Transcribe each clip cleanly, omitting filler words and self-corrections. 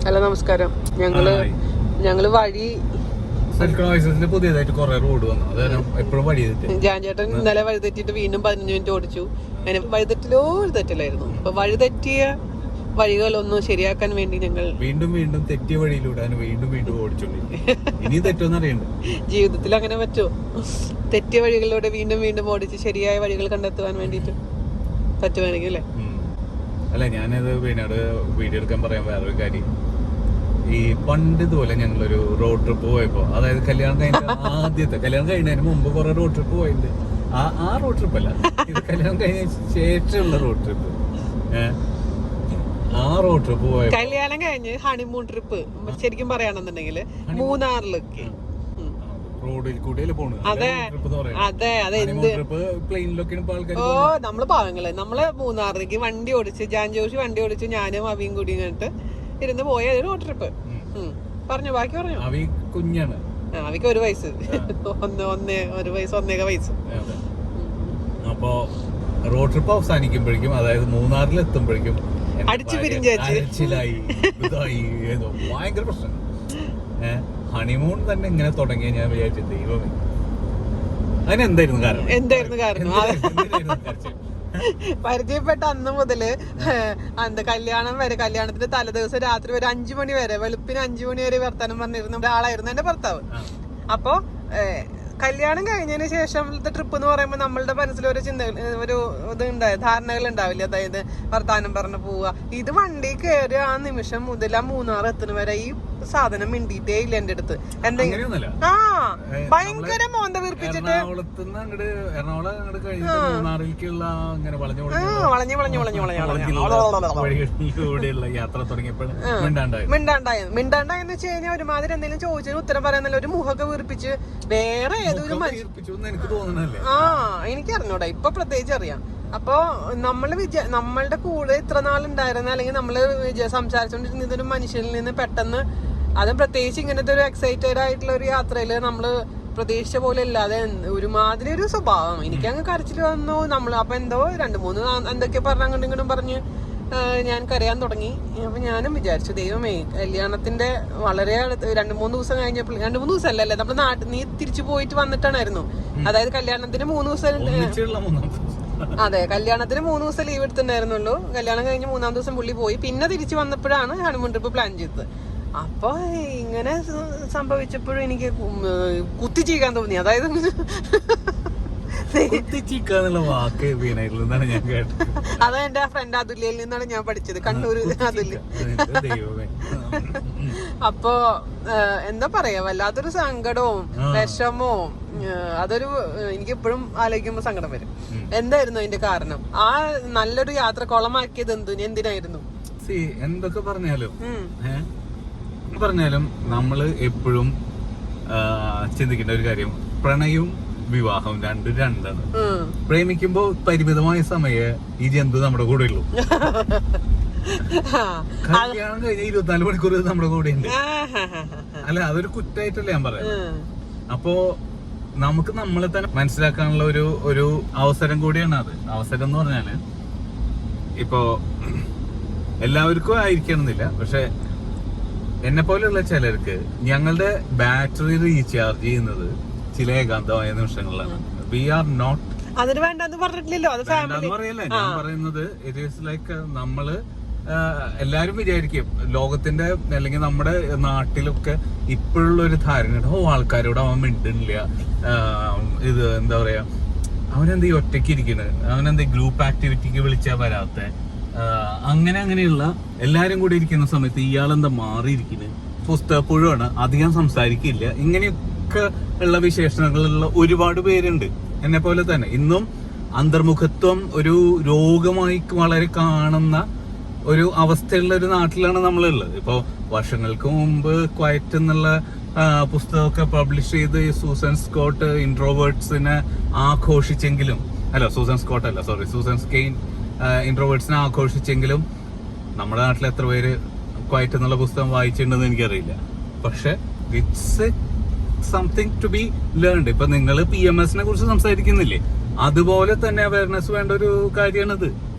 Hello നമസ്കാരം. ഞങ്ങള് വഴി പുതിയതായിട്ട് കുറെ റോഡ് വന്നു. എപ്പോഴും വഴി ജാൻചേട്ടൻ ഇന്നലെ വഴിതെറ്റിട്ട് വീണ്ടും 15 മിനിറ്റ് ഓടിച്ചു. അങ്ങനെ വഴിതെറ്റിലോ ഒരു തെറ്റില്ലായിരുന്നു. അപ്പൊ വഴിതെറ്റിയ വഴികളൊന്നും ശരിയാക്കാൻ വേണ്ടി ഞങ്ങൾ വീണ്ടും വീണ്ടും തെറ്റിയ വഴിയിലൂടെ വീണ്ടും വീണ്ടും ഓടിച്ചോണ്ടിരിക്കും. ഇനി തെറ്റോന്ന് അറിയണ്ട. ജീവിതത്തിൽ അങ്ങനെ പറ്റുമോ? തെറ്റിയ വഴികളിലൂടെ വീണ്ടും വീണ്ടും ഓടിച്ച് ശരിയായ വഴികൾ കണ്ടെത്തുവാൻ വേണ്ടിട്ട് പറ്റുവാണെങ്കിൽ അല്ലേ? അല്ല, ഞാനത് പിന്നീട് വീഡിയോ എടുക്കാൻ പറയാൻ വേറൊരു കാര്യം. ഈ പണ്ട് ഇതുപോലെ ഞങ്ങളൊരു റോഡ് ട്രിപ്പ് പോയപ്പോ, അതായത് കല്യാണം കഴിഞ്ഞതിന് മുമ്പ് കുറെ റോഡ് ട്രിപ്പ് പോയിട്ടുണ്ട്. ആ റോഡ് ട്രിപ്പ് അല്ല, ഇത് കല്യാണം കഴിഞ്ഞ ശേഷമുള്ള റോഡ് ട്രിപ്പ്. ആ റോഡ് ട്രിപ്പ് പോയപ്പോ കല്യാണം കഴിഞ്ഞ് ഹണിമൂൺ ട്രിപ്പ് ശരിക്കും പറയാണെന്നുണ്ടെങ്കിൽ മൂന്നാറിലേക്ക് റോഡിൽ കൂടിയല്ലേ പോണത്. അതെ അതെ അതെ. എന്ത് നമ്മള് പാവങ്ങള് നമ്മള് മൂന്നാറിലേക്ക് വണ്ടി ഓടിച്ച് ജാൻജോഷി വണ്ടി ഓടിച്ച് ഞാനും അവിയും കൂടി ഇങ്ങോട്ട് ഇരുന്ന് പോയ ഒരു റോഡ് ട്രിപ്പ്. പറഞ്ഞു, ബാക്കി പറഞ്ഞു. അവി കുഞ്ഞാണ്, അവിക്ക് 1 വയസ്സ്, ഒരു വയസ്സ് 1.5 വയസ്സ്. അപ്പൊ റോഡ് ട്രിപ്പ് അവസാനിക്കുമ്പോഴേക്കും, അതായത് മൂന്നാറിൽ എത്തുമ്പോഴേക്കും അടിച്ചു പിരിഞ്ചായി ഭയങ്കര പ്രശ്നം. ഹണിമൂൺ തന്നെ ഇങ്ങനെ തുടങ്ങിയ ഞാൻ വിചാരിച്ചു, ദൈവമേ, അതിനെന്തായിരുന്നു കാരണം? പരിചയപ്പെട്ട അന്ന് മുതല് കല്യാണം വരെ, കല്യാണത്തിന്റെ തലേദിവസം രാത്രി വരെ 5 മണി വരെ, വെളുപ്പിന് 5 മണി വരെ വർത്താനം പറഞ്ഞിരുന്ന ഒരാളായിരുന്നു എന്റെ ഭർത്താവ്. അപ്പൊ കല്യാണം കഴിഞ്ഞതിന് ശേഷത്തെ ട്രിപ്പ് എന്ന് പറയുമ്പോൾ നമ്മളുടെ മനസ്സിലൊരു ധാരണകൾ ഉണ്ടാവില്ല. അതായത് വർത്താനം പറഞ്ഞ് പോവുക. ഇത് വണ്ടി കയറി ആ നിമിഷം മുതൽ ആ മൂന്നാർ എത്തുന്ന വരെ ഈ സാധനം മിണ്ടിയിട്ടേ ഇല്ല എന്റെ അടുത്ത്. എന്തെങ്കിലും ഭയങ്കര മോന്ത വീർപ്പിച്ചിട്ട് മിണ്ടാണ്ടായെന്ന് വെച്ച് കഴിഞ്ഞാൽ ഒരുമാതിരി എന്തെങ്കിലും ചോദിച്ചതിന് ഉത്തരം പറയാന്നല്ല, ഒരു മുഖമൊക്കെ വീർപ്പിച്ച് വേറെ ഏതൊരു എനിക്ക് അറിഞ്ഞൂടാ, ഇപ്പൊ പ്രത്യേകിച്ച് അറിയാം. അപ്പൊ നമ്മളുടെ കൂടെ ഇത്ര നാളുണ്ടായിരുന്ന, അല്ലെങ്കിൽ നമ്മള് സംസാരിച്ചോണ്ടിരുന്ന ഇതൊരു മനുഷ്യനിൽ നിന്ന് പെട്ടെന്ന്, അതും പ്രത്യേകിച്ച് ഇങ്ങനത്തെ ഒരു എക്സൈറ്റഡ് ആയിട്ടുള്ള ഒരു യാത്രയില് നമ്മള് പ്രതീക്ഷിച്ച പോലെ അല്ലാതെ ഒരുമാതിരി ഒരു സ്വഭാവം. എനിക്കങ്ങ് കരച്ചിൽ വന്നു. നമ്മള് അപ്പൊ എന്തോ 2-3 എന്തൊക്കെ അങ്ങോട്ടും പറഞ്ഞ് ഞാൻ കരയാൻ തുടങ്ങി. അപ്പൊ ഞാനും വിചാരിച്ചു, ദൈവമേ, കല്യാണത്തിന്റെ വളരെ 2-3 ദിവസം കഴിഞ്ഞപ്പോൾ, 2-3 ദിവസം അല്ലല്ലേ, നമ്മള് നീ തിരിച്ചു പോയിട്ട് വന്നിട്ടാണായിരുന്നു. അതായത് കല്യാണത്തിന് 3 ദിവസം, അതെ, കല്യാണത്തിന് 3 ദിവസം ലീവ് എടുത്തിട്ടുണ്ടായിരുന്നുള്ളൂ. കല്യാണം കഴിഞ്ഞ് 3-ാം ദിവസം പുള്ളി പോയി. പിന്നെ തിരിച്ചു വന്നപ്പോഴാണ് ഹണിമൂൺ ട്രിപ്പ് പ്ലാൻ ചെയ്തത്. അപ്പൊ ഇങ്ങനെ സംഭവിച്ചപ്പോഴും എനിക്ക് കുത്തിച്ചീക്കാൻ തോന്നി. അതായത് അതാ എന്റെ ഫ്രണ്ട് അതുല്യയിൽ നിന്നാണ് ഞാൻ പഠിച്ചത്, കണ്ണൂര് അതുല്യ. അപ്പൊ എന്താ പറയാ, വല്ലാത്തൊരു സങ്കടവും വിഷമവും, അതൊരു എനിക്ക് എപ്പോഴും ആലോചിക്കുമ്പോ സങ്കടം വരും. എന്തായിരുന്നു അതിന്റെ കാരണം? ആ നല്ലൊരു യാത്ര കുളമാക്കിയത് എന്തിനായിരുന്നു? എന്തൊക്കെ പറഞ്ഞാലും നമ്മള് എപ്പോഴും ചിന്തിക്കേണ്ട ഒരു കാര്യം, പ്രണയവും വിവാഹവും രണ്ടാണ്. പ്രേമിക്കുമ്പോ പരിമിതമായ സമയം ഈ ജന്തു നമ്മുടെ കൂടെ ഉള്ളൂ. കല്യാണം കഴിഞ്ഞ 24 മണിക്കൂർ നമ്മുടെ കൂടെ ഉണ്ട്. അല്ല, അതൊരു കുറ്റമായിട്ടല്ലേ ഞാൻ പറയാം. അപ്പോ നമുക്ക് നമ്മളെ തന്നെ മനസ്സിലാക്കാനുള്ള ഒരു അവസരം കൂടിയാണ് അത്. അവസരം എന്ന് പറഞ്ഞാല് ഇപ്പോ എല്ലാവർക്കും ആയിരിക്കണമെന്നില്ല, പക്ഷെ എന്നെ പോലെയുള്ള ചിലർക്ക് ഞങ്ങളുടെ ബാറ്ററി റീചാർജ് ചെയ്യുന്നത് ചില ഏകാന്തമായ നിമിഷങ്ങളിലാണ്. വി ആർ നോട്ട് അതിന് വേണ്ടെന്ന് പറഞ്ഞിട്ടില്ലല്ലോ, അത് പറയല്ലേ ഞാൻ പറയുന്നത്. ഇറ്റ് ഈസ് ലൈക്ക് നമ്മള് എല്ലാരും വിചാരിക്കും ലോകത്തിന്റെ അല്ലെങ്കിൽ നമ്മുടെ നാട്ടിലൊക്കെ ഇപ്പോഴുള്ള ഒരു ധാരണ, ആൾക്കാരോട് അവൻ മിണ്ടുന്നില്ല, ഇത് എന്താ പറയാ, അവനെന്താ ഒറ്റയ്ക്ക് ഇരിക്കുന്നത്, അവനെന്താ ഗ്രൂപ്പ് ആക്ടിവിറ്റിക്ക് വിളിച്ചാ വരാത്ത, അങ്ങനെയുള്ള എല്ലാരും കൂടി ഇരിക്കുന്ന സമയത്ത് ഇയാളെന്താ മാറിയിരിക്കുന്നത്, പുസ്തകപ്പുഴമാണ്, അധികം സംസാരിക്കില്ല, ഇങ്ങനെയൊക്കെ ഉള്ള വിശേഷണങ്ങളുള്ള ഒരുപാട് പേരുണ്ട് എന്നെ പോലെ തന്നെ. ഇന്നും അന്തർമുഖത്വം ഒരു രോഗമായി വളരെ കാണുന്ന ഒരു അവസ്ഥയുള്ള ഒരു നാട്ടിലാണ് നമ്മളുള്ളത്. ഇപ്പൊ വർഷങ്ങൾക്ക് മുമ്പ് ക്വയറ്റ് എന്നുള്ള പുസ്തകമൊക്കെ പബ്ലിഷ് ചെയ്ത് സൂസൻ സ്കോട്ട് ഇൻട്രോവേർട്സിനെ ആഘോഷിച്ചെങ്കിലും, സൂസൻ സ്കെയിൻ ഇൻട്രോവേർട്സിനെ ആഘോഷിച്ചെങ്കിലും നമ്മുടെ നാട്ടിൽ എത്ര പേര് ക്വയറ്റ് എന്നുള്ള പുസ്തകം വായിച്ചിട്ടുണ്ടെന്ന് എനിക്കറിയില്ല. പക്ഷെ it's something to be learned. ഇപ്പൊ നിങ്ങൾ PMS കുറിച്ച് സംസാരിക്കുന്നില്ലേ, അതുപോലെ തന്നെ അവയർനെസ് വേണ്ട ഒരു കാര്യമാണിത്.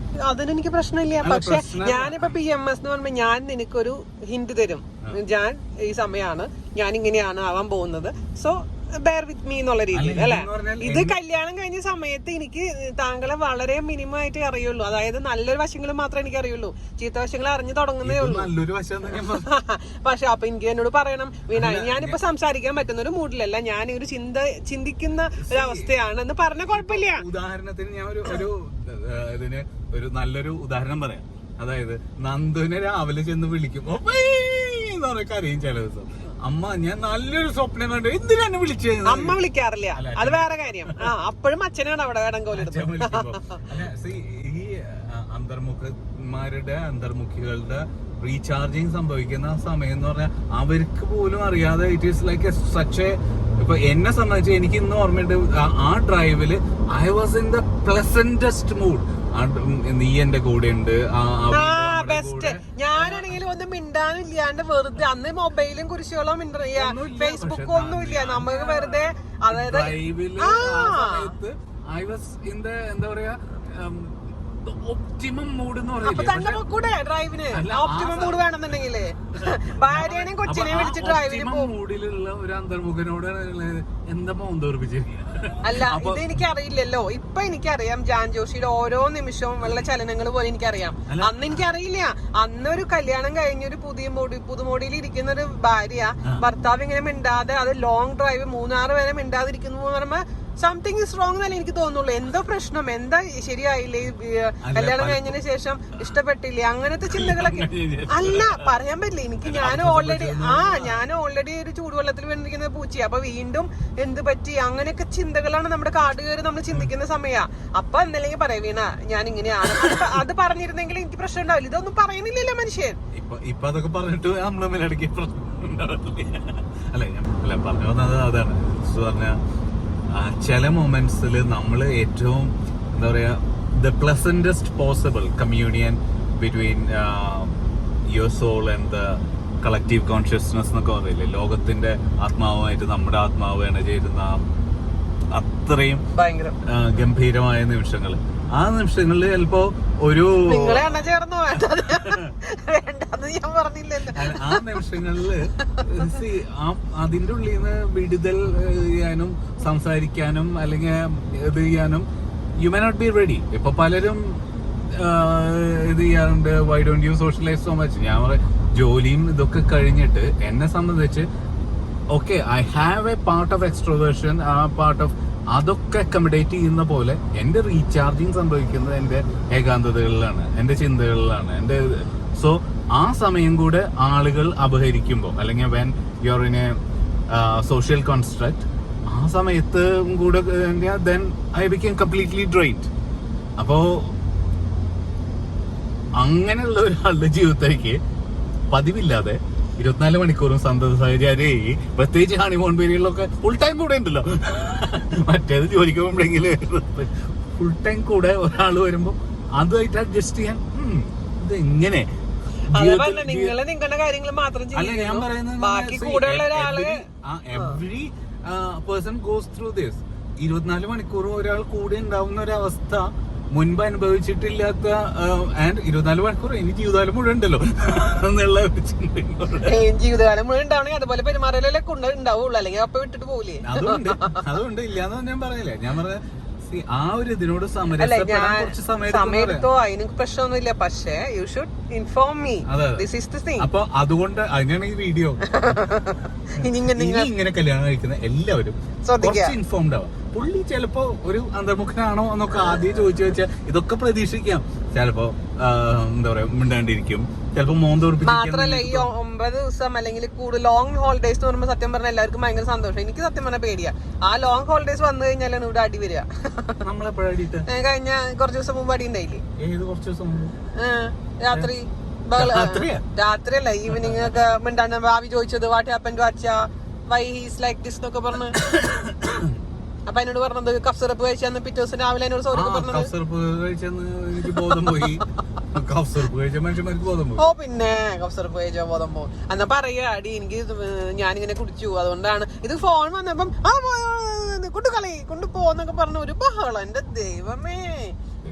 അതിനെനിക്ക് പ്രശ്നമില്ല. പക്ഷെ ഞാനിപ്പോ PMS എന്ന് പറയുമ്പോ ഞാൻ നിനക്കൊരു ഹിന്റ് തരും, ഞാൻ ഈ സമയമാണ്, ഞാൻ ഇങ്ങനെയാണ് ആവാൻ പോകുന്നത്, സോ ബെയർ വിത്ത് മീ എന്നുള്ള രീതിയിൽ അല്ലെ. ഇത് കല്യാണം കഴിഞ്ഞ സമയത്ത് എനിക്ക് താങ്കളെ വളരെ മിനിമം ആയിട്ട് അറിയുള്ളൂ. അതായത് നല്ലൊരു വശങ്ങൾ മാത്രമേ എനിക്ക് അറിയുള്ളൂ, ചീത്ത വശങ്ങൾ അറിഞ്ഞു തുടങ്ങുന്നേ ഉള്ളൂ. പക്ഷെ അപ്പൊ എനിക്ക് എന്നോട് പറയണം, വീണ ഞാനിപ്പോ സംസാരിക്കാൻ പറ്റുന്ന ഒരു മൂഡിലല്ല, ഞാൻ ഒരു ചിന്തിക്കുന്ന ഒരു അവസ്ഥയാണ് എന്ന് പറഞ്ഞ കുഴപ്പമില്ല. ഉദാഹരണത്തിന് ഞാൻ ഇതിന് ഒരു നല്ലൊരു ഉദാഹരണം പറയാം. അതായത് നന്ദുവിനെ രാവിലെ ചെന്ന് വിളിക്കും അറിയും ചില ദിവസം, അമ്മ ഞാൻ നല്ലൊരു സ്വപ്നം കണ്ടു, എന്തിനാണ് വിളിച്ചത്? അമ്മ വിളിക്കാറില്ല, അത് വേറെ കാര്യം. അപ്പോഴും അച്ഛനാണ് അവിടെ ഈ അന്തർമുഖികളുടെ റീചാർജിങ് സംഭവിക്കുന്ന സമയം എന്ന് പറഞ്ഞാൽ അവർക്ക് പോലും അറിയാതെ it is like such a, ഇപ്പൊ എന്നെ സംബന്ധിച്ച് എനിക്ക് ഇന്ന് ഓർമ്മയുണ്ട്, ആ ഡ്രൈവില് I was in the pleasantest mood. നീ എന്റെ കൂടെ ഉണ്ട്, ബെസ്റ്റ്. ഞാനാണെങ്കിലും ഒന്നും മിണ്ടാനും ഇല്ലാണ്ട് വെറുതെ, അന്ന് മൊബൈലും കുരിശുകളോ ഫേസ്ബുക്കും ഒന്നുമില്ല, നമുക്ക് വെറുതെ, അതായത് ഐ വാസ് ഇൻ ദ എന്താ പറയാ ഒപ്റ്റിമം മൂഡ് എന്ന് പറയുന്നത്. തന്നെ കൂടെ ഡ്രൈവിന് ഒപ്റ്റിമം മൂഡ് വേണമെന്നുണ്ടെങ്കിലേ ഭാര്യനെയും കൊച്ചിനെയും വിളിച്ച് ഡ്രൈവിന് മൂഡിലുള്ള ഒരു അന്തർമുഖനോട് എന്താ അല്ല, ഇത് എനിക്ക് ഇപ്പൊ എനിക്കറിയാം ജാൻ ജോഷിയുടെ ഓരോ നിമിഷവും ഉള്ള ചലനങ്ങൾ പോലെ എനിക്കറിയാം. അന്ന് എനിക്കറിയില്ല. അന്നൊരു കല്യാണം കഴിഞ്ഞൊരു പുതുമോടിയിൽ ഇരിക്കുന്ന ഒരു ഭാര്യ ഭർത്താവ് ഇങ്ങനെ മിണ്ടാതെ, അത് ലോങ് ഡ്രൈവ് 3-6 വരെ മിണ്ടാതിരിക്കുന്നു എന്ന് പറയുമ്പോ സംതിങ് ഇസ് റോങ് എന്നല്ലേ എനിക്ക് തോന്നുള്ളൂ. എന്തോ പ്രശ്നം, എന്താ ശരിയായില്ലേ, കല്യാണം കഴിഞ്ഞതിന് ശേഷം ഇഷ്ടപ്പെട്ടില്ലേ, അങ്ങനത്തെ ചിന്തകളൊക്കെ അല്ല പറയാൻ പറ്റില്ല എനിക്ക്. ഞാൻ ഓൾറെഡി ഒരു ചൂടുവെള്ളത്തിൽ വീണിരിക്കുന്ന പൂച്ചയാ, അപ്പൊ വീണ്ടും എന്ത് പറ്റി, അങ്ങനെയൊക്കെ ചിന്തകളാണ് നമ്മുടെ കാട് കയറി നമ്മൾ ചിന്തിക്കുന്ന സമയാ. അപ്പൊ എന്നല്ലെങ്കിൽ പറയാ, വീണ ഞാൻ ഇങ്ങനെയാണ്, അത് പറഞ്ഞിരുന്നെങ്കിൽ എനിക്ക് പ്രശ്നം ഉണ്ടാവില്ല. ഇതൊന്നും പറയുന്നില്ലല്ലോ മനുഷ്യൻ. ഇപ്പൊ അതൊക്കെ പറഞ്ഞിട്ട് അല്ല പറഞ്ഞു വന്നത് അതാണ്. പറഞ്ഞ ചില മൊമെന്റ്സിൽ നമ്മൾ ഏറ്റവും എന്താ പറയാ the pleasantest possible communion between your soul and the collective consciousness എന്നൊക്കെ പറയില്ലേ, ലോകത്തിന്റെ ആത്മാവുമായിട്ട് നമ്മുടെ ആത്മാവ് ഇണചേരുന്ന അത്രയും ഗംഭീരമായ നിമിഷങ്ങൾ. ആ നിമിഷങ്ങളിൽ ചിലപ്പോ ഒരു ആ നിമിഷങ്ങളില് അതിന്റെ ഉള്ളിൽ നിന്ന് വിടുതൽ ചെയ്യാനും സംസാരിക്കാനും അല്ലെങ്കിൽ ഇത് ചെയ്യാനും you may not be ready. ഇപ്പൊ പലരും ഇത് ചെയ്യാറുണ്ട്, why don't you socialise so much. ഞാൻ പറയാം, ജോലിയും ഇതൊക്കെ കഴിഞ്ഞിട്ട് എന്നെ സംബന്ധിച്ച് okay I have a part of extroversion, ആ പാർട്ട് ഓഫ് അതൊക്കെ അക്കമഡേറ്റ് ചെയ്യുന്ന പോലെ എന്റെ റീചാർജിങ് സംഭവിക്കുന്നത് എന്റെ ഏകാന്തതകളിലാണ്, എന്റെ ചിന്തകളിലാണ്, എന്റെ സോ ആ സമയം കൂടെ ആളുകൾ അപഹരിക്കുമ്പോൾ അല്ലെങ്കിൽ when you are in a social construct, ആ സമയത്ത് കൂടെ then I become completely drained. അപ്പോ അങ്ങനെയുള്ള ഒരാളുടെ ജീവിതത്തിലേക്ക് പതിവില്ലാതെ 24 മണിക്കൂറും സന്തത സഹചാരി, പ്രത്യേകിച്ച് ഹണിമൂൺ പീരിയഡിലൊക്കെ ഫുൾ ടൈം കൂടെ ഉണ്ടല്ലോ. മറ്റേത് ജോലിക്ക് പോകുമ്പോഴെങ്കിലും ഫുൾ ടൈം കൂടെ ഒരാൾ വരുമ്പോ അതുമായിട്ട് അഡ്ജസ്റ്റ് ചെയ്യാൻ ഇത് എങ്ങനെ. നിങ്ങളുടെ കാര്യങ്ങൾ മാത്രം അല്ല ഞാൻ പറയുന്നത്, every person goes through this. 24 മണിക്കൂറും ഒരാൾ കൂടെ ഉണ്ടാവുന്ന ഒരു അവസ്ഥ മുൻപ് അനുഭവിച്ചിട്ടില്ലാത്ത, ആൻഡ് 24 മണിക്കൂർ ഇനി ജീവിതകാലം മുഴുവൻ ഉണ്ടല്ലോ എന്നുള്ള ജീവിതകാലം മുഴുവൻ ഉണ്ടാവണമെങ്കിൽ അതുപോലെ പെരുമാറലല്ലേ ഉണ്ടാവുള്ളൂ, അല്ലെങ്കിൽ അപ്പൊ വിട്ടിട്ട് പോകില്ലേ. അതുകൊണ്ട് ഇല്ലാന്ന് ഞാൻ പറയില്ല. ഞാൻ പറഞ്ഞ ആ ഒരു ഇതിനോട് സമയത്തോ അതിന് പ്രശ്നമൊന്നുമില്ല, പക്ഷേ you should inform me, this is the thing. അപ്പൊ അതുകൊണ്ട് അതിനാണ് ഈ വീഡിയോ. ഇങ്ങനെ കല്യാണം കഴിക്കുന്ന എല്ലാവരും കുറച്ച് ഇൻഫോംഡ് ആവാം. പുള്ളി ചിലപ്പോ ഒരു അന്തർമുഖനാണോ എന്നൊക്കെ ആദ്യം ചോദിച്ചു വെച്ചാൽ ഇതൊക്കെ പ്രതീക്ഷിക്കാം. ചിലപ്പോ എന്താ പറയാ മിണ്ടാണ്ടിരിക്കും, ചിലപ്പോ മാത്രല്ല ഈ 9 ദിവസം അല്ലെങ്കിൽ കൂടുതൽ ലോങ് ഹോളിഡേസ് എന്ന് പറയുമ്പോൾ സത്യം പറഞ്ഞാൽ എല്ലാവർക്കും ഭയങ്കര സന്തോഷം. എനിക്ക് സത്യം പറഞ്ഞാൽ പേടിയാ, ആ ലോങ് ഹോളിഡേസ് വന്നു കഴിഞ്ഞാലാണ് ഇവിടെ അടി വരിക. കഴിഞ്ഞ കുറച്ച് ദിവസം മുമ്പ് അടി ഉണ്ടായില്ലേ? രാത്രിയല്ല, ഈവനിങ് ഒക്കെ മിണ്ടാണ്ട് ഭാവി ചോദിച്ചത് വാട്ട് ഹാപ്പൻഡ് ടു അച്ഛ, വൈ ഹീസ് ലൈക്ക് ദിസ് എന്നൊക്കെ പറഞ്ഞു. അപ്പൊ എന്നോട് പറഞ്ഞത് കഫ് സിറപ്പ് കഴിച്ചാന്ന്, പിറ്റേ ദിവസം രാവിലെ എന്നോട് സോറി പറഞ്ഞത്. ഓ പിന്നെ കഫ് സിറപ്പ് കഴിച്ചാൽ ബോധം പോകും. എന്നാ പറയാ അടി, എനിക്ക് ഞാനിങ്ങനെ കുടിച്ചു, അതുകൊണ്ടാണ് ഇത്. ഫോൺ വന്നപ്പം കൊണ്ടുകളി കൊണ്ടുപോന്നൊക്കെ പറഞ്ഞു ഒരു ബഹളം. എന്റെ ദൈവമേ,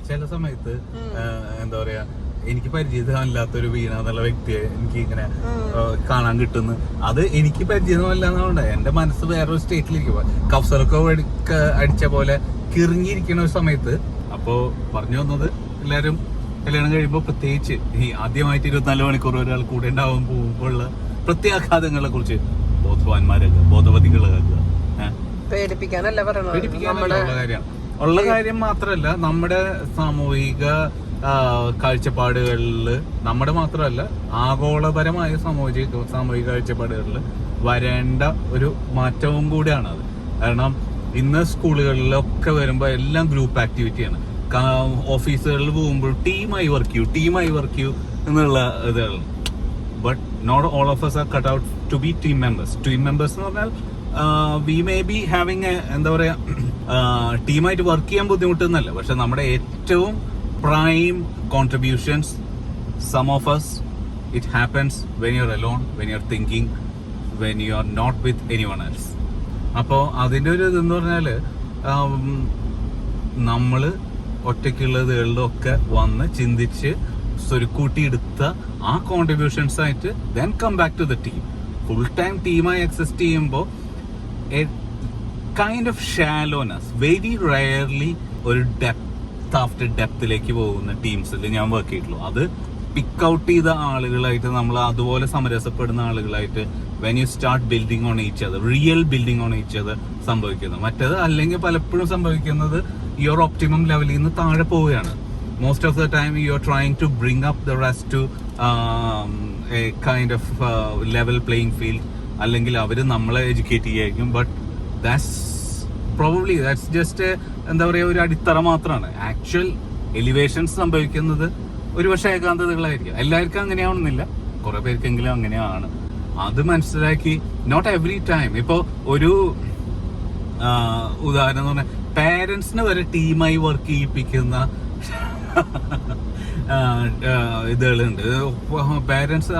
ചില സമയത്ത് എന്താ പറയാ എനിക്ക് പരിചിതമല്ലാത്തൊരു വീണ എന്നുള്ള വ്യക്തിയെ എനിക്ക് ഇങ്ങനെ കാണാൻ കിട്ടുന്നു. അത് എനിക്ക് പരിചിതമല്ലാന്നുണ്ട്, എന്റെ മനസ്സ് വേറൊരു സ്റ്റേറ്റിലിരിക്കും. കഫ്സലൊക്കെ അടിച്ച പോലെ കിറങ്ങിയിരിക്കുന്ന ഒരു സമയത്ത്. അപ്പോ പറഞ്ഞു വന്നത്, എല്ലാരും കല്യാണം കഴിയുമ്പോൾ പ്രത്യേകിച്ച് ഈ ആദ്യമായിട്ട് 24 മണിക്കൂർ ഒരാൾ കൂടെ ഉണ്ടാവാൻ പോകുമ്പോഴുള്ള പ്രത്യാഘാതങ്ങളെ കുറിച്ച് ബോധവാന്മാരൊക്കെ ബോധവതികളൊക്കെ പേടിപ്പിക്കാനല്ല കാര്യമാണ്. ഉള്ള കാര്യം മാത്രല്ല, നമ്മുടെ സാമൂഹിക കാഴ്ചപ്പാടുകളിൽ, നമ്മുടെ മാത്രമല്ല ആഗോളപരമായ സാമൂഹിക കാഴ്ചപ്പാടുകളിൽ വരേണ്ട ഒരു മാറ്റവും കൂടിയാണ് അത്. കാരണം ഇന്ന് സ്കൂളുകളിലൊക്കെ വരുമ്പോൾ എല്ലാം ഗ്രൂപ്പ് ആക്ടിവിറ്റിയാണ്. ഓഫീസുകളിൽ പോകുമ്പോൾ ടീമായി വർക്ക് ചെയ്യൂ എന്നുള്ള ഇതാണ്. But not all of us are cut out to be team members. Team members എന്ന് പറഞ്ഞാൽ വി മേ ബി ഹാവിങ് എന്താ പറയാ, ടീമായിട്ട് വർക്ക് ചെയ്യാൻ ബുദ്ധിമുട്ടെന്നല്ല, പക്ഷെ നമ്മുടെ ഏറ്റവും prime contributions, some of us, it happens when you are alone, when you are thinking, when you are not with anyone else. അപ്പോൾ അതിൻ്റെ ഒരു ഇതെന്ന് പറഞ്ഞാൽ നമ്മൾ ഒറ്റയ്ക്കുള്ളതുകളിലൊക്കെ വന്ന് ചിന്തിച്ച് സ്വരുക്കൂട്ടിയെടുത്ത ആ കോൺട്രിബ്യൂഷൻസ് ആയിട്ട് then come back to the team. Full time ടീമായി എക്സിസ്റ്റ് ചെയ്യുമ്പോൾ a kind of shallowness, very rarely ഒരു ഡെപ്ത് ആഫ്റ്റർ ഡെപ്തിലേക്ക് പോകുന്ന ടീംസിൽ ഞാൻ വർക്ക് ചെയ്തിട്ടുള്ളൂ. അത് പിക്ക് ഔട്ട് ചെയ്ത ആളുകളായിട്ട്, നമ്മൾ അതുപോലെ സമരസപ്പെടുന്ന ആളുകളായിട്ട് when you start building on each other, real building on each other സംഭവിക്കുന്നത്. മറ്റേത് അല്ലെങ്കിൽ പലപ്പോഴും സംഭവിക്കുന്നത് യുവർ ഒപ്റ്റിമം ലെവലിൽ നിന്ന് താഴെ പോവുകയാണ്. Most of the time you are trying to bring up the rest to a kind of level playing field, അല്ലെങ്കിൽ അവർ നമ്മളെ എഡ്യൂക്കേറ്റ് ചെയ്യായിരിക്കും. ബട്ട് ദാറ്റ്സ് ജസ്റ്റ് എന്താ പറയുക, ഒരു അടിത്തറ മാത്രമാണ്. ആക്ച്വൽ എലിവേഷൻസ് സംഭവിക്കുന്നത് ഒരുപക്ഷെ ഏകാന്തതകളായിരിക്കും. എല്ലാവർക്കും അങ്ങനെയാവണമെന്നില്ല, കുറെ പേർക്കെങ്കിലും അങ്ങനെയാണ്. അത് മനസ്സിലാക്കി, നോട്ട് എവറി ടൈം. ഇപ്പോ ഒരു ഉദാഹരണം എന്ന് പറഞ്ഞാൽ, പാരന്റ്സിനെ വരെ ടീമായി വർക്ക് ചെയ്യിപ്പിക്കുന്ന ഇതുകളുണ്ട്. പാരന്റ്സ്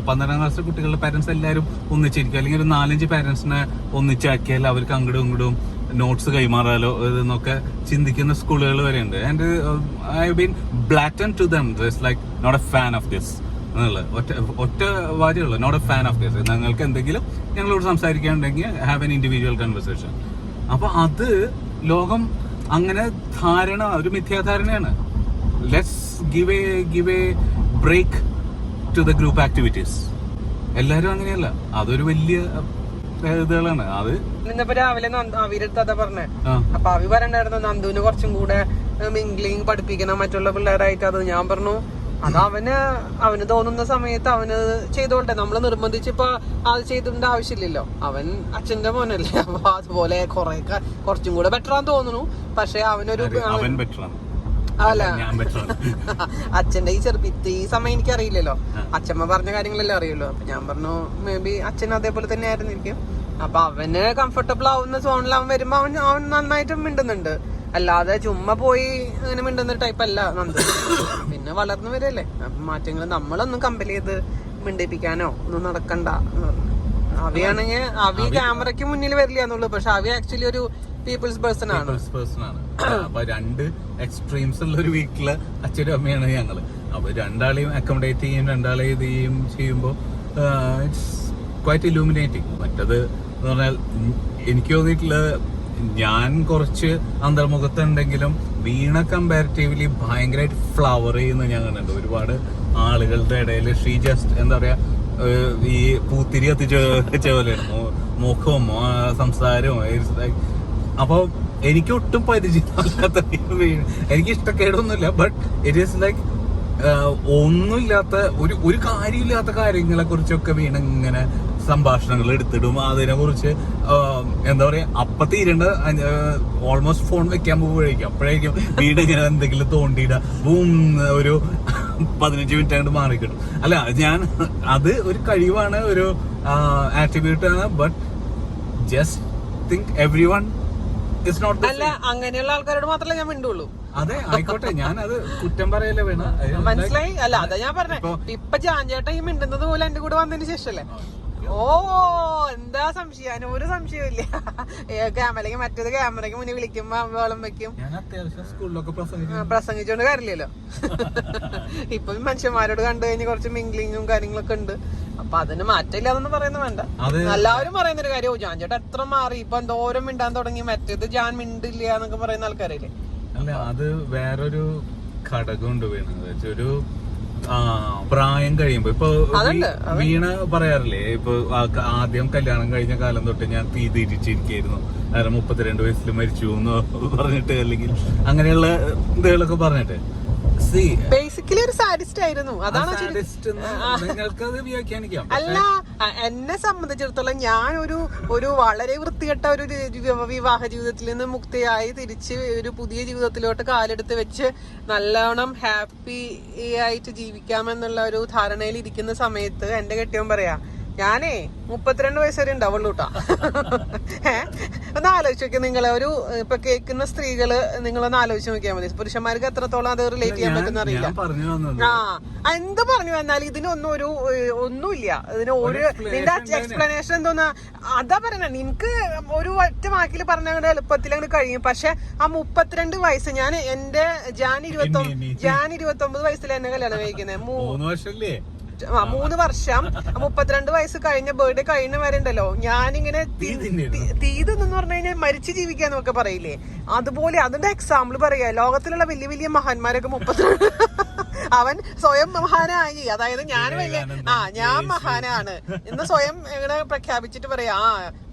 12ാം ക്ലാസ്സിലെ കുട്ടികളുടെ പാരന്റ്സ് എല്ലാവരും ഒന്നിച്ചിരിക്കും, അല്ലെങ്കിൽ ഒരു 4-5 പാരന്റ്സിനെ ഒന്നിച്ചാക്കിയാൽ അവർക്ക് അങ്ങോട്ടും ഇങ്ങോട്ടും നോട്ട്സ് കൈമാറാലോ എന്നൊക്കെ ചിന്തിക്കുന്ന സ്കൂളുകൾ വരെ ഉണ്ട്. And I have been blatant to them, just like not a fan of this എന്നുള്ളത്. ഒറ്റ കാര്യമുള്ളൂ, not a fan of this. നിങ്ങൾക്ക് എന്തെങ്കിലും ഞങ്ങളോട് സംസാരിക്കാനുണ്ടെങ്കിൽ ഹാവ് എൻ ഇൻഡിവിജ്വൽ കൺവെർസേഷൻ. അപ്പൊ അത് ലോകം അങ്ങനെ ധാരണ, ഒരു മിഥ്യാധാരണയാണ്. Let's give a break to the group activities. എല്ലാരും അങ്ങനെയല്ല, അതൊരു വലിയ ഇതുകളാണ്. അത് ഇന്നിപ്പോ രാവിലെ അവിരടുത്ത് അതാ പറഞ്ഞേ. അപ്പൊ അവി പറയണ്ടായിരുന്നു നന്ദുവിന് കുറച്ചും കൂടെ മിംഗ്ലിങ് പഠിപ്പിക്കണം മറ്റുള്ള പിള്ളേരായിട്ട്. അത് ഞാൻ പറഞ്ഞു, അത് അവന് തോന്നുന്ന സമയത്ത് അവന് ചെയ്തോട്ടെ, നമ്മള് നിർബന്ധിച്ചിപ്പോ അത് ചെയ്തിട്ട ആവശ്യമില്ലല്ലോ. അവൻ അച്ഛന്റെ മോനല്ലേ, അപ്പൊ അതുപോലെ കുറച്ചും കൂടെ ബെറ്റർ ആണെന്ന് തോന്നുന്നു. പക്ഷെ അവനൊരു അല്ല, അച്ഛന്റെ ഈ സമയം എനിക്ക് അറിയില്ലല്ലോ, അച്ഛമ്മ പറഞ്ഞ കാര്യങ്ങളല്ലേ അറിയുള്ളൂ. അപ്പൊ ഞാൻ പറഞ്ഞു മേ ബി അച്ഛൻ അതേപോലെ തന്നെ ആയിരുന്നിരിക്കും. അപ്പൊ അവന് കംഫർട്ടബിൾ ആവുന്ന സോണിൽ അവൻ വരുമ്പോ അവൻ നന്നായിട്ട് മിണ്ടുന്നുണ്ട്. അല്ലാതെ ചുമ്മാ പോയി അങ്ങനെ മിണ്ടുന്ന ടൈപ്പ് അല്ല നന്ദു. പിന്നെ വളർന്നു വരല്ലേ, മാറ്റങ്ങൾ നമ്മളൊന്നും കമ്പൽ ചെയ്ത് മിണ്ടിപ്പിക്കാനോ ഒന്നും നടക്കണ്ട എന്ന് പറഞ്ഞു. അവിയാണെങ്കിൽ അവി ക്യാമറയ്ക്ക് മുന്നിൽ വരില്ല എന്നുള്ളൂ, പക്ഷെ അവി ആക്ച്വലി ഒരു പീപ്പിൾസ് പേഴ്സൺ ആണ്. അപ്പൊ 2 എക്സ്ട്രീംസ് ഉള്ള ഒരു വീട്ടില് അച്ഛനും അമ്മയാണ് ഞങ്ങള്. അപ്പൊ രണ്ടാളെയും അക്കോമഡേറ്റ് ചെയ്യും, രണ്ടാളെയും ഇത് ചെയ്യുമ്പോ ഇറ്റ്സ് ക്വൈറ്റ് ഇലൂമിനേറ്റിംഗ്. മറ്റത് എന്ന് പറഞ്ഞാൽ എനിക്ക് തോന്നിയിട്ടുള്ള, ഞാൻ കുറച്ച് അന്തർമുഖത്തുണ്ടെങ്കിലും വീണ കമ്പാരിറ്റീവ്ലി ഭയങ്കരമായിട്ട് ഫ്ലവർ ചെയ്യുന്ന ഞാൻ കണ്ടിട്ടുണ്ട് ഒരുപാട് ആളുകളുടെ ഇടയിൽ. ഷീ ജസ്റ്റ് എന്താ പറയാ, ഈ പൂത്തിരി കത്തിച്ച പോലെയാണ് മുഖവും സംസാരവും. അപ്പൊ എനിക്ക് ഒട്ടും പരിചയമില്ലാത്ത, എനിക്ക് ഇഷ്ടക്കേടൊന്നുമില്ല, ബട്ട് ഇറ്റ് ഈസ് ലൈക്ക് ഒന്നുമില്ലാത്ത ഒരു കാര്യമില്ലാത്ത കാര്യങ്ങളെ കുറിച്ചൊക്കെ വീണ ഇങ്ങനെ സംഭാഷണങ്ങൾ എടുത്തിടും. അതിനെ കുറിച്ച് എന്താ പറയാ, അപ്പൊ തീരേണ്ട ഓൾമോസ്റ്റ് ഫോൺ വെക്കാൻ പോകുമ്പോഴേക്കും അപ്പോഴേക്കും വീട് ഇങ്ങനെ എന്തെങ്കിലും തോണ്ടിയിട ഒരു 15 മിനിറ്റ് അങ്ങോട്ട് മാറിക്കിട്ടും. അല്ല, അത് ഒരു കഴിവാണ്, ഒരു ആട്രിബ്യൂട്ട് ആണ്. But just think everyone is not. അല്ല, അങ്ങനെയുള്ള ആൾക്കാരോട് മാത്രമേ ഞാൻ മിണ്ടുള്ളൂ. അതെ, ആയിക്കോട്ടെ, ഞാൻ അത് കുറ്റം പറയല്ലേ വേണം, മനസ്സിലായി. അല്ല, അതാ ഞാൻ പറഞ്ഞേ, ഇപ്പൊ ജാൻചേട്ടൻ ഈ മിണ്ടുന്നത് പോലെ എന്റെ കൂടെ വന്നതിന് ശേഷല്ലേ. ഓ എന്താ സംശയം, അതിന് ഒരു സംശയമില്ല. അല്ലെങ്കിൽ മറ്റേത് ക്യാമറയ്ക്ക് മുന്നിൽ വിളിക്കുമ്പോ വെള്ളം വെക്കും. ഞാൻ അത്യാവശ്യം സ്കൂളിലൊക്കെ പ്രസംഗിച്ചോണ്ട് കാര്യമില്ലല്ലോ. ഇപ്പൊ മനുഷ്യന്മാരോട് കണ്ടു കഴിഞ്ഞ് കുറച്ച് മിംഗ്ലിങ്ങും കാര്യങ്ങളൊക്കെ ഉണ്ട്. അപ്പൊ അതിന് മാറ്റമില്ലാതൊന്നും പറയുന്നത് വേണ്ട. എല്ലാവരും പറയുന്നൊരു കാര്യം, ജാൻ ചേട്ടാ എത്ര മാറി, ഇപ്പൊ എന്തോരം മിണ്ടാൻ തുടങ്ങി, മറ്റേത് ജാൻ മിണ്ടില്ല എന്നൊക്കെ പറയുന്ന ആൾക്കാരില്ലേ. അല്ല, അത് വേറൊരു ഘടകമുണ്ട് വീണത്. ഒരു പ്രായം കഴിയുമ്പോ ഇപ്പൊ വീണ പറയാറില്ലേ, ഇപ്പൊ ആദ്യം കല്യാണം കഴിഞ്ഞ കാലം തൊട്ട് ഞാൻ തിരിച്ചിരിക്കായിരുന്നു, കാരണം 32 വയസ്സിൽ മരിച്ചു എന്ന് പറഞ്ഞിട്ട്, അല്ലെങ്കിൽ അങ്ങനെയുള്ള ഇതുകളൊക്കെ പറഞ്ഞിട്ട്. ബേസിക്കലി ഒരു സാഡിസ്റ്റ് ആയിരുന്നു. അതാണ് അല്ല, എന്നെ സംബന്ധിച്ചിടത്തോളം ഞാൻ ഒരു വളരെ വൃത്തികെട്ട ഒരു വിവാഹ ജീവിതത്തിൽ നിന്ന് മുക്തിയായി തിരിച്ച് ഒരു പുതിയ ജീവിതത്തിലോട്ട് കാലെടുത്ത് വെച്ച് നല്ലോണം ഹാപ്പി ആയിട്ട് ജീവിക്കാമെന്നുള്ള ഒരു ധാരണയിൽ ഇരിക്കുന്ന സമയത്ത് എന്റെ കെട്ടിയവൻ പറയാ, ഞാനേ 32 വയസ്സ് വരെ ഉണ്ടാവുള്ളൂ കേട്ടാ. ഒന്ന് ആലോചിച്ച് നോക്കിയാൽ നിങ്ങളെ ഇപ്പൊ കേൾക്കുന്ന സ്ത്രീകള് നിങ്ങളൊന്ന് ആലോചിച്ച് നോക്കിയാൽ മതി, പുരുഷന്മാർക്ക് എത്രത്തോളം അത് റിലേറ്റ് ചെയ്യാൻ പറ്റുന്ന അറിയില്ല. എന്ത് പറഞ്ഞു വന്നാലും ഇതിനൊന്നും ഒന്നുമില്ല. ഇതിന് നിന്റെ എക്സ്പ്ലനേഷൻ എന്തോന്നാ, അതാ പറയണ. നിനക്ക് ഒരു ഒറ്റ വാക്കിൽ പറഞ്ഞ എളുപ്പത്തിൽ അങ്ങോട്ട് കഴിയും. പക്ഷെ ആ 32 വയസ്സ്, ഞാൻ 29 വയസ്സിൽ എന്നെ കല്യാണം കഴിക്കുന്നത്. 3 വർഷം 32 വയസ്സ് കഴിഞ്ഞ ബർത്ത്ഡേ കഴിഞ്ഞ വരെ ഉണ്ടല്ലോ, ഞാനിങ്ങനെ തീതെന്ന് പറഞ്ഞു കഴിഞ്ഞാൽ മരിച്ചു ജീവിക്കാന്നൊക്കെ പറയില്ലേ, അതുപോലെ അതിന്റെ എക്സാമ്പിൾ പറയാ. ലോകത്തിലുള്ള വലിയ വലിയ മഹാന്മാരൊക്കെ 32 അവൻ സ്വയം മഹാനായി, അതായത് ഞാൻ ഞാൻ മഹാനാണ് എന്ന് സ്വയം ഇങ്ങനെ പ്രഖ്യാപിച്ചിട്ട് പറയാ.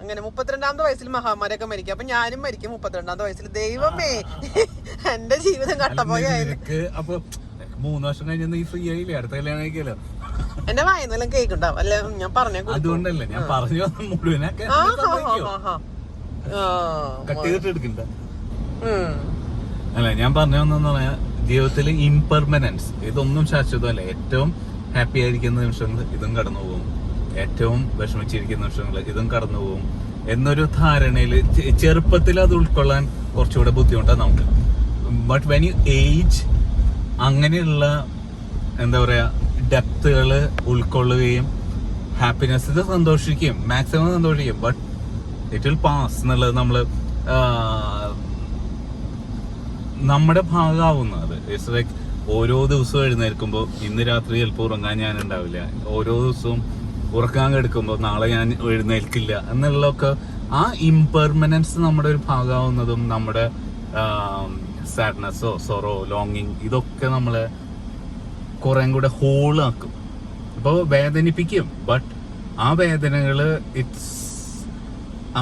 അങ്ങനെ 32ാമത്തെ വയസ്സിൽ മഹാന്മാരൊക്കെ മരിക്കും, അപ്പൊ ഞാനും മരിക്കും 32ാമത്തെ വയസ്സിൽ. ദൈവമേ, എന്റെ ജീവിതം കട്ടപ്പോയായിരുന്നു. 3 വർഷം കഴിഞ്ഞ നീ ഫ്രീ ആയില്ലേ, അടുത്ത കല്യാണം കഴിക്കല്ലോ. എന്റെ വായനെല്ലാം കേൾക്കുണ്ടാവും. അല്ല, ഞാൻ പറഞ്ഞ അതുകൊണ്ടല്ലേ ഞാൻ പറഞ്ഞു മുഴുവനൊക്കെ അല്ല, ഞാൻ പറഞ്ഞു വന്നെന്ന് പറഞ്ഞാൽ ജീവിതത്തിൽ ഇംപെർമനൻസ് ഇതൊന്നും ശാശ്വതമല്ല. ഏറ്റവും ഹാപ്പി ആയിരിക്കുന്ന നിമിഷങ്ങൾ ഇതും കടന്നു പോകും, ഏറ്റവും വിഷമിച്ചിരിക്കുന്ന നിമിഷങ്ങൾ ഇതും കടന്നു പോകും എന്നൊരു ധാരണയില് ചെറുപ്പത്തിൽ അത് ഉൾക്കൊള്ളാൻ കുറച്ചുകൂടെ ബുദ്ധിമുട്ടാണ് നമുക്ക്. ബട്ട് വെൻ യു ഏജ്, അങ്ങനെയുള്ള എന്താ പറയാ ഡെപ്തുകള് ഉൾക്കൊള്ളുകയും ഹാപ്പിനെസ് സന്തോഷിക്കും, മാക്സിമം സന്തോഷിക്കും. ബട്ട് ഇറ്റ് വിൽ പാസ് എന്നുള്ളത് നമ്മുടെ ഭാഗമാവുന്നത്. ഇറ്റ്സ് ലൈക്ക് ഓരോ ദിവസവും എഴുന്നേൽക്കുമ്പോൾ ഇന്ന് രാത്രി ചിലപ്പോൾ ഉറങ്ങാൻ ഞാൻ ഉണ്ടാവില്ല, ഓരോ ദിവസവും ഉറക്കാൻ കിടക്കുമ്പോൾ നാളെ ഞാൻ എഴുന്നേൽക്കില്ല എന്നുള്ളതൊക്കെ ആ ഇംപെർമനൻസ് നമ്മുടെ ഒരു ഭാഗമാവുന്നതും നമ്മുടെ സാഡ്നെസ്സോ സൊറോ ലോങ്ങിങ് ഇതൊക്കെ നമ്മളെ കുറെ കൂടെ ഹോളാക്കും. അപ്പോൾ വേദനിപ്പിക്കും, ബട്ട് ആ വേദനകള്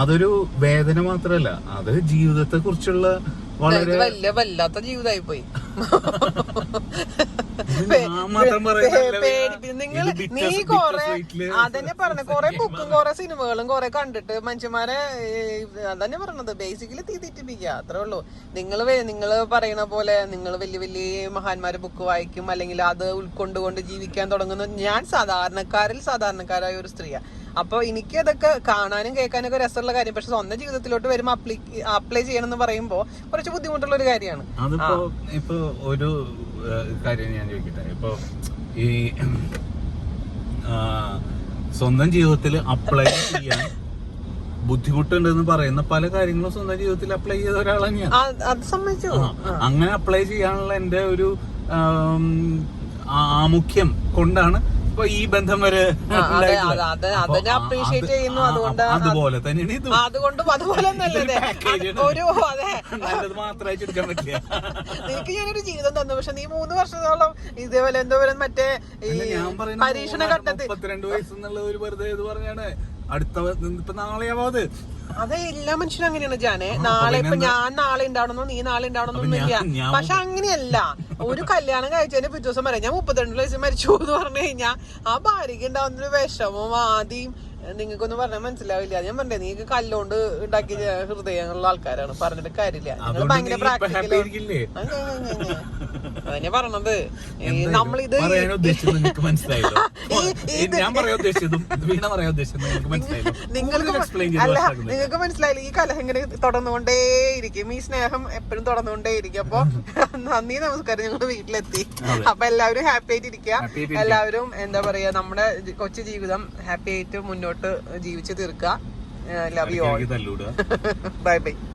അതൊരു വേദന മാത്രല്ല, അത് ജീവിതത്തെ കുറിച്ചുള്ള വളരെ വല്ലാത്ത ജീവിതമായി പോയി. നീ കൊറേ അതന്നെ പറഞ്ഞ കൊറേ ബുക്കും കൊറേ സിനിമകളും കൊറേ കണ്ടിട്ട് മനുഷ്യന്മാരെ അതന്നെ പറഞ്ഞത് ബേസിക്കലി തീറ്റിപ്പിക്കുക, അത്രേ ഉള്ളൂ. നിങ്ങള് പറയണ പോലെ നിങ്ങൾ വലിയ വലിയ മഹാന്മാരെ ബുക്ക് വായിക്കും, അല്ലെങ്കിൽ അത് ഉൾക്കൊണ്ടുകൊണ്ട് ജീവിക്കാൻ തുടങ്ങുന്ന ഞാൻ സാധാരണക്കാരായ ഒരു സ്ത്രീയാണ്. അപ്പൊ എനിക്ക് അതൊക്കെ കാണാനും കേൾക്കാനൊക്കെ രസമുള്ള കാര്യം. പക്ഷെ സ്വന്തം ജീവിതത്തിലോട്ട് വരുമ്പോ അപ്ലൈ ചെയ്യണം എന്ന് പറയുമ്പോ കുറച്ച് ബുദ്ധിമുട്ടുള്ള ഒരു കാര്യമാണ്. അതിപ്പോ ഇപ്പൊ ഒരു കാര്യം ഞാൻ ചോദിക്കട്ടെ, ഇപ്പൊ ഈ സ്വന്തം ജീവിതത്തിൽ അപ്ലൈ ചെയ്യാൻ ബുദ്ധിമുട്ടുണ്ടെന്ന് പറയുന്ന പല കാര്യങ്ങളും സ്വന്തം ജീവിതത്തിൽ അപ്ലൈ ചെയ്ത ഒരാളാണ് ഞാൻ. അത് സമ്മതിച്ചു. അങ്ങനെ അപ്ലൈ ചെയ്യാനുള്ള എന്റെ ഒരു ആമുഖ്യം കൊണ്ടാണ് ഇപ്പൊ ഈ ബന്ധം വരെ അപ്രീഷിയേറ്റ് ചെയ്യുന്നു. അതുപോലെ തന്നെയാണ് അതുപോലെ മാത്രമായിട്ട് എടുക്കാൻ പറ്റില്ല. നിനക്ക് ഞാനൊരു ജീവിതം തന്നു, പക്ഷെ നീ 3 വർഷത്തോളം ഇതേപോലെ എന്തോരം മറ്റേ പരീക്ഷണ ഘട്ടത്തിൽ 32 വയസ്സെന്നുള്ള ഒരു വെറുതെ ഇത് പറഞ്ഞാണ്. ഇപ്പൊ നാളെയാവാത് അതെ, എല്ലാ മനുഷ്യരും അങ്ങനെയാണ് ജാനെ. നാളെ ഇപ്പൊ ഞാൻ നാളെ ഉണ്ടാവണമെന്നോ നീ നാളെ ഉണ്ടാവണമെന്നൊന്നുമില്ല. പക്ഷെ അങ്ങനെയല്ല, ഒരു കല്യാണം കഴിച്ചതിന് പിറ്റേ ദിവസം പറയാം ഞാൻ 32 വയസ്സിൽ മരിച്ചു എന്ന് പറഞ്ഞു കഴിഞ്ഞാൽ ആ ഭാര്യക്ക് ഉണ്ടാവുന്നൊരു വിഷമം ആദ്യം നിങ്ങൾക്കൊന്നും പറഞ്ഞാൽ മനസ്സിലാവില്ല. ഞാൻ പറഞ്ഞേ, നീക്ക് കല്ലുകൊണ്ട് ഉണ്ടാക്കിയ ഹൃദയങ്ങളുള്ള ആൾക്കാരാണ്, പറഞ്ഞിട്ട് കാര്യമില്ല. നിങ്ങൾ ഭയങ്കര പ്രാക്ടിക്കല് അതന്നെ പറഞ്ഞത്. നമ്മളിത് നിങ്ങൾക്ക് മനസ്സിലായില്ല. ഈ കലഹം ഇങ്ങനെ തുടർന്നുകൊണ്ടേയിരിക്കും, ഈ സ്നേഹം എപ്പോഴും തുടർന്നുകൊണ്ടേയിരിക്കും. അപ്പൊ നന്ദി നമസ്കാരം, ഞങ്ങളുടെ വീട്ടിലെത്തി. അപ്പൊ എല്ലാവരും ഹാപ്പി ആയിട്ട് ഇരിക്കുക. എല്ലാവരും എന്താ പറയാ, നമ്മുടെ കൊച്ചു ജീവിതം ഹാപ്പി ആയിട്ട് മുന്നോട്ട് മുന്നോട്ട് ജീവിച്ച് തീർക്കുക. Love you all. തല്ലൂടുക. Bye by.